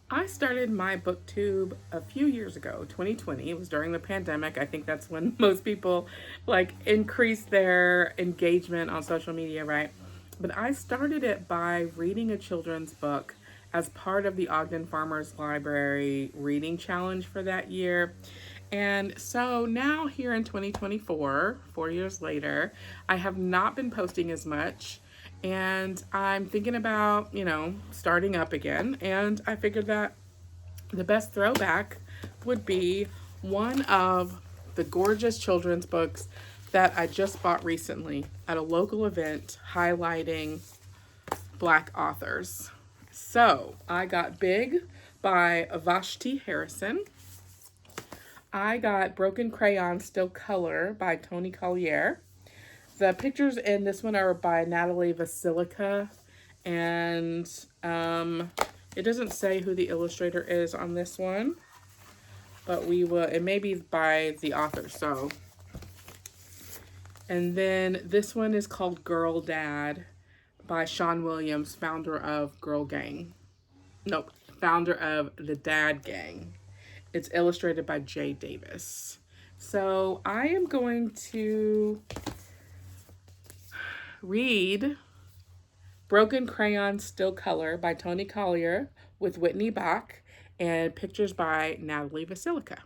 I started my booktube a few years ago, 2020. It was during the pandemic. I think that's when most people like increased their engagement on social media, right? But I started it by reading a children's book as part of the Ogden Farmers Library reading challenge for that year. And so now, here in 2024, 4 years later, I have not been posting as much. And I'm thinking about, starting up again. And I figured that the best throwback would be one of the gorgeous children's books that I just bought recently at a local event highlighting Black authors. So I got Big by Vashti Harrison. I got Broken Crayon Still Color by Tony Collier. The pictures in this one are by Natalie Vasilica, and it doesn't say who the illustrator is on this one, but it may be by the author, so. And then this one is called Girl Dad by Sean Williams, founder of Girl Gang. Nope, founder of the Dad Gang. It's illustrated by Jay Davis. So I am going to read Broken Crayon Still Color by Tony Collier with Whitney Bach and pictures by Natalie Vasilica.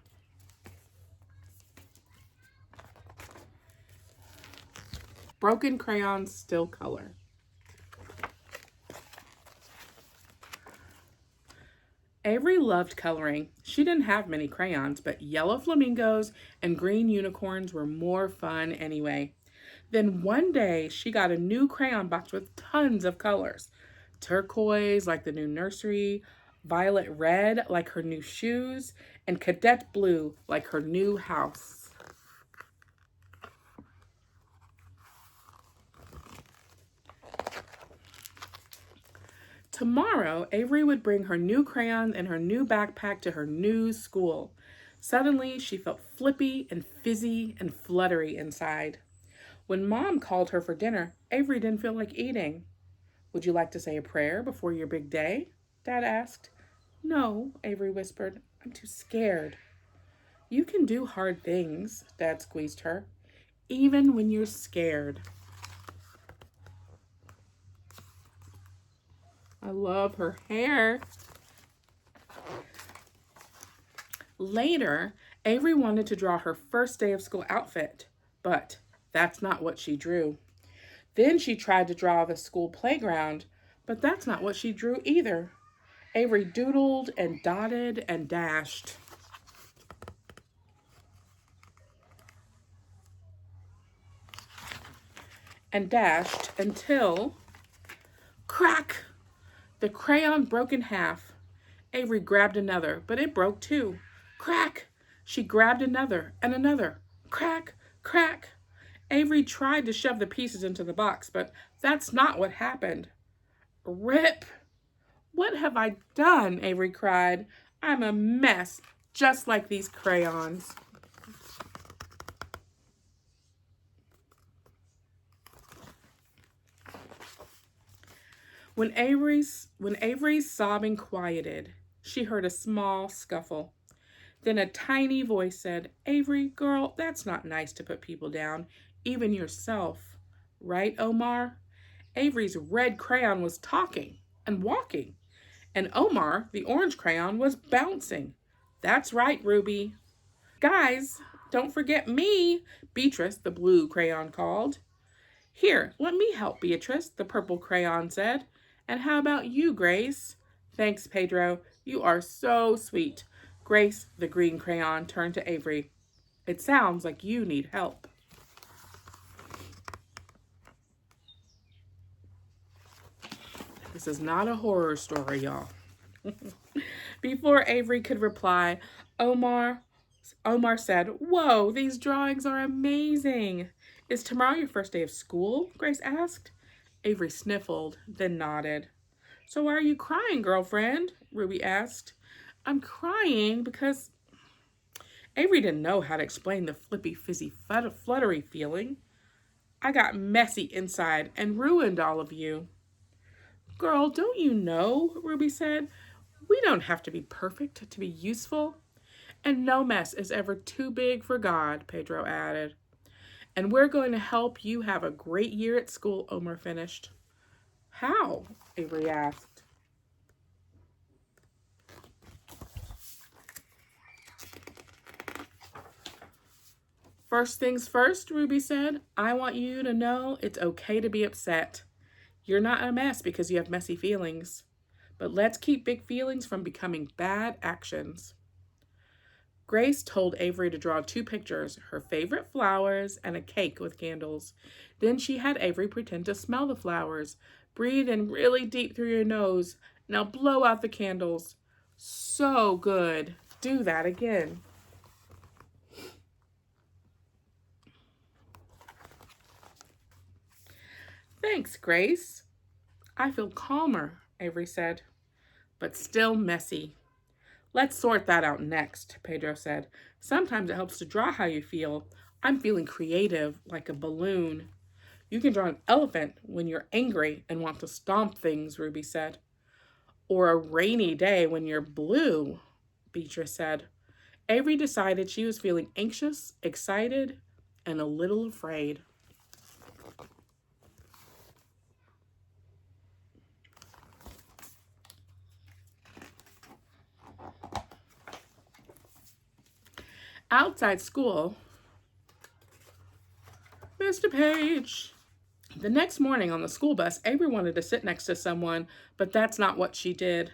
Broken Crayon Still Color. Avery loved coloring. She didn't have many crayons, but yellow flamingos and green unicorns were more fun anyway. Then one day she got a new crayon box with tons of colors. Turquoise, like the new nursery, violet red, like her new shoes, and cadet blue, like her new house. Tomorrow, Avery would bring her new crayons and her new backpack to her new school. Suddenly, she felt flippy and fizzy and fluttery inside. When Mom called her for dinner, Avery didn't feel like eating. "Would you like to say a prayer before your big day?" Dad asked. "No," Avery whispered. "I'm too scared." "You can do hard things," Dad squeezed her, "even when you're scared." I love her hair. Later, Avery wanted to draw her first day of school outfit, but that's not what she drew. Then she tried to draw the school playground, but that's not what she drew either. Avery doodled and dotted and dashed. And dashed until, crack! The crayon broke in half. Avery grabbed another, but it broke too. Crack! She grabbed another and another. Crack! Crack! Avery tried to shove the pieces into the box, but that's not what happened. Rip! "What have I done?" Avery cried. "I'm a mess, just like these crayons." When Avery's sobbing quieted, she heard a small scuffle. Then a tiny voice said, "Avery, girl, that's not nice to put people down, even yourself. Right, Omar?" Avery's red crayon was talking and walking, and Omar, the orange crayon, was bouncing. "That's right, Ruby." "Guys, don't forget me," Beatrice, the blue crayon, called. "Here, let me help, Beatrice," the purple crayon said. "And how about you, Grace?" "Thanks, Pedro. You are so sweet." Grace, the green crayon, turned to Avery. "It sounds like you need help." This is not a horror story, y'all. Before Avery could reply, Omar Omar said, "Whoa, these drawings are amazing." "Is tomorrow your first day of school?" Grace asked. Avery sniffled, then nodded. "So why are you crying, girlfriend?" Ruby asked. "I'm crying because—" Avery didn't know how to explain the flippy, fizzy, fluttery feeling. "I got messy inside and ruined all of you." "Girl, don't you know?" Ruby said. We don't have to be perfect to be useful, and no mess is ever too big for God, Pedro added. And we're going to help you have a great year at school, Omar finished. How? Avery asked. First things first, Ruby said. I want you to know it's okay to be upset. You're not a mess because you have messy feelings. But let's keep big feelings from becoming bad actions. Grace told Avery to draw 2 pictures, her favorite flowers and a cake with candles. Then she had Avery pretend to smell the flowers. Breathe in really deep through your nose. Now blow out the candles. So good. Do that again. Thanks, Grace. I feel calmer, Avery said, but still messy. Let's sort that out next, Pedro said. Sometimes it helps to draw how you feel. I'm feeling creative, like a balloon. You can draw an elephant when you're angry and want to stomp things, Ruby said. Or a rainy day when you're blue, Beatrice said. Avery decided she was feeling anxious, excited, and a little afraid. Outside school, Mr. Page. The next morning on the school bus, Avery wanted to sit next to someone, but that's not what she did.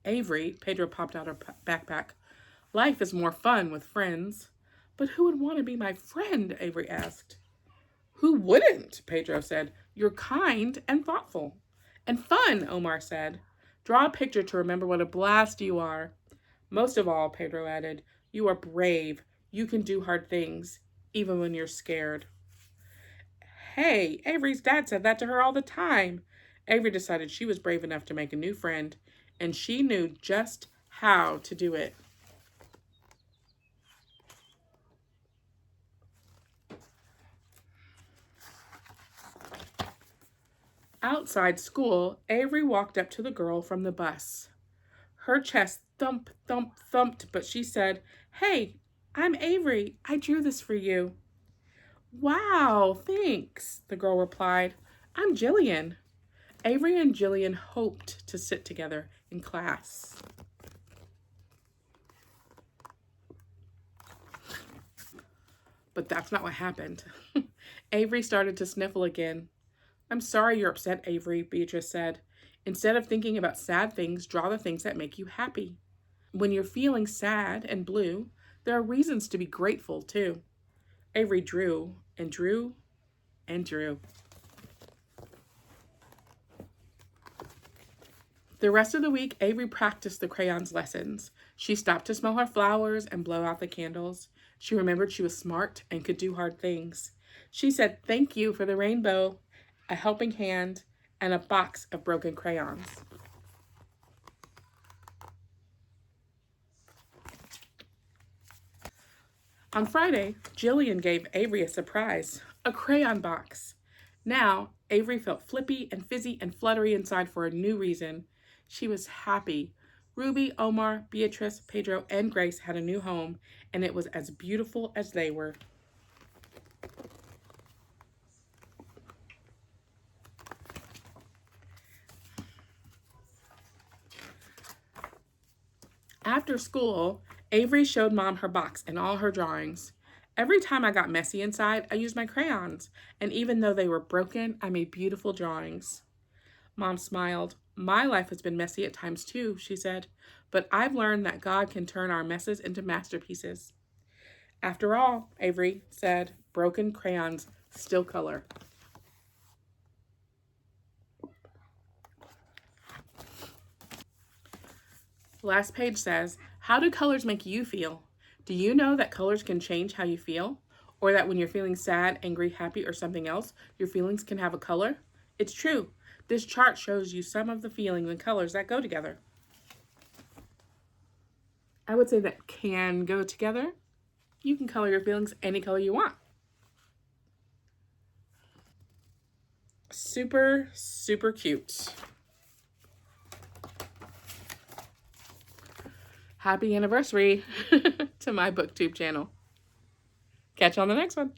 Avery, Pedro popped out her backpack. Life is more fun with friends. But who would want to be my friend? Avery asked. Who wouldn't? Pedro said. You're kind and thoughtful. And fun, Omar said. Draw a picture to remember what a blast you are. Most of all, Pedro added, you are brave. You can do hard things, even when you're scared. Hey, Avery's dad said that to her all the time. Avery decided she was brave enough to make a new friend, and she knew just how to do it. Outside school, Avery walked up to the girl from the bus. Her chest thump, thump, thumped, but she said, Hey, I'm Avery. I drew this for you. Wow, thanks, the girl replied. I'm Jillian. Avery and Jillian hoped to sit together in class. But that's not what happened. Avery started to sniffle again. I'm sorry you're upset, Avery, Beatrice said. Instead of thinking about sad things, draw the things that make you happy. When you're feeling sad and blue, there are reasons to be grateful, too. Avery drew and drew and drew. The rest of the week, Avery practiced the crayons lessons. She stopped to smell her flowers and blow out the candles. She remembered she was smart and could do hard things. She said thank you for the rainbow, a helping hand, and a box of broken crayons. On Friday, Jillian gave Avery a surprise, a crayon box. Now, Avery felt flippy and fizzy and fluttery inside for a new reason. She was happy. Ruby, Omar, Beatrice, Pedro, and Grace had a new home, and it was as beautiful as they were. After school, Avery showed Mom her box and all her drawings. Every time I got messy inside, I used my crayons, and even though they were broken, I made beautiful drawings. Mom smiled. My life has been messy at times too, she said, but I've learned that God can turn our messes into masterpieces. After all, Avery said, broken crayons still color. Last page says, how do colors make you feel? Do you know that colors can change how you feel? Or that when you're feeling sad, angry, happy, or something else, your feelings can have a color? It's true. This chart shows you some of the feelings and colors that go together. I would say that can go together. You can color your feelings any color you want. Super, super cute. happy anniversary to my booktube channel. Catch you on the next one.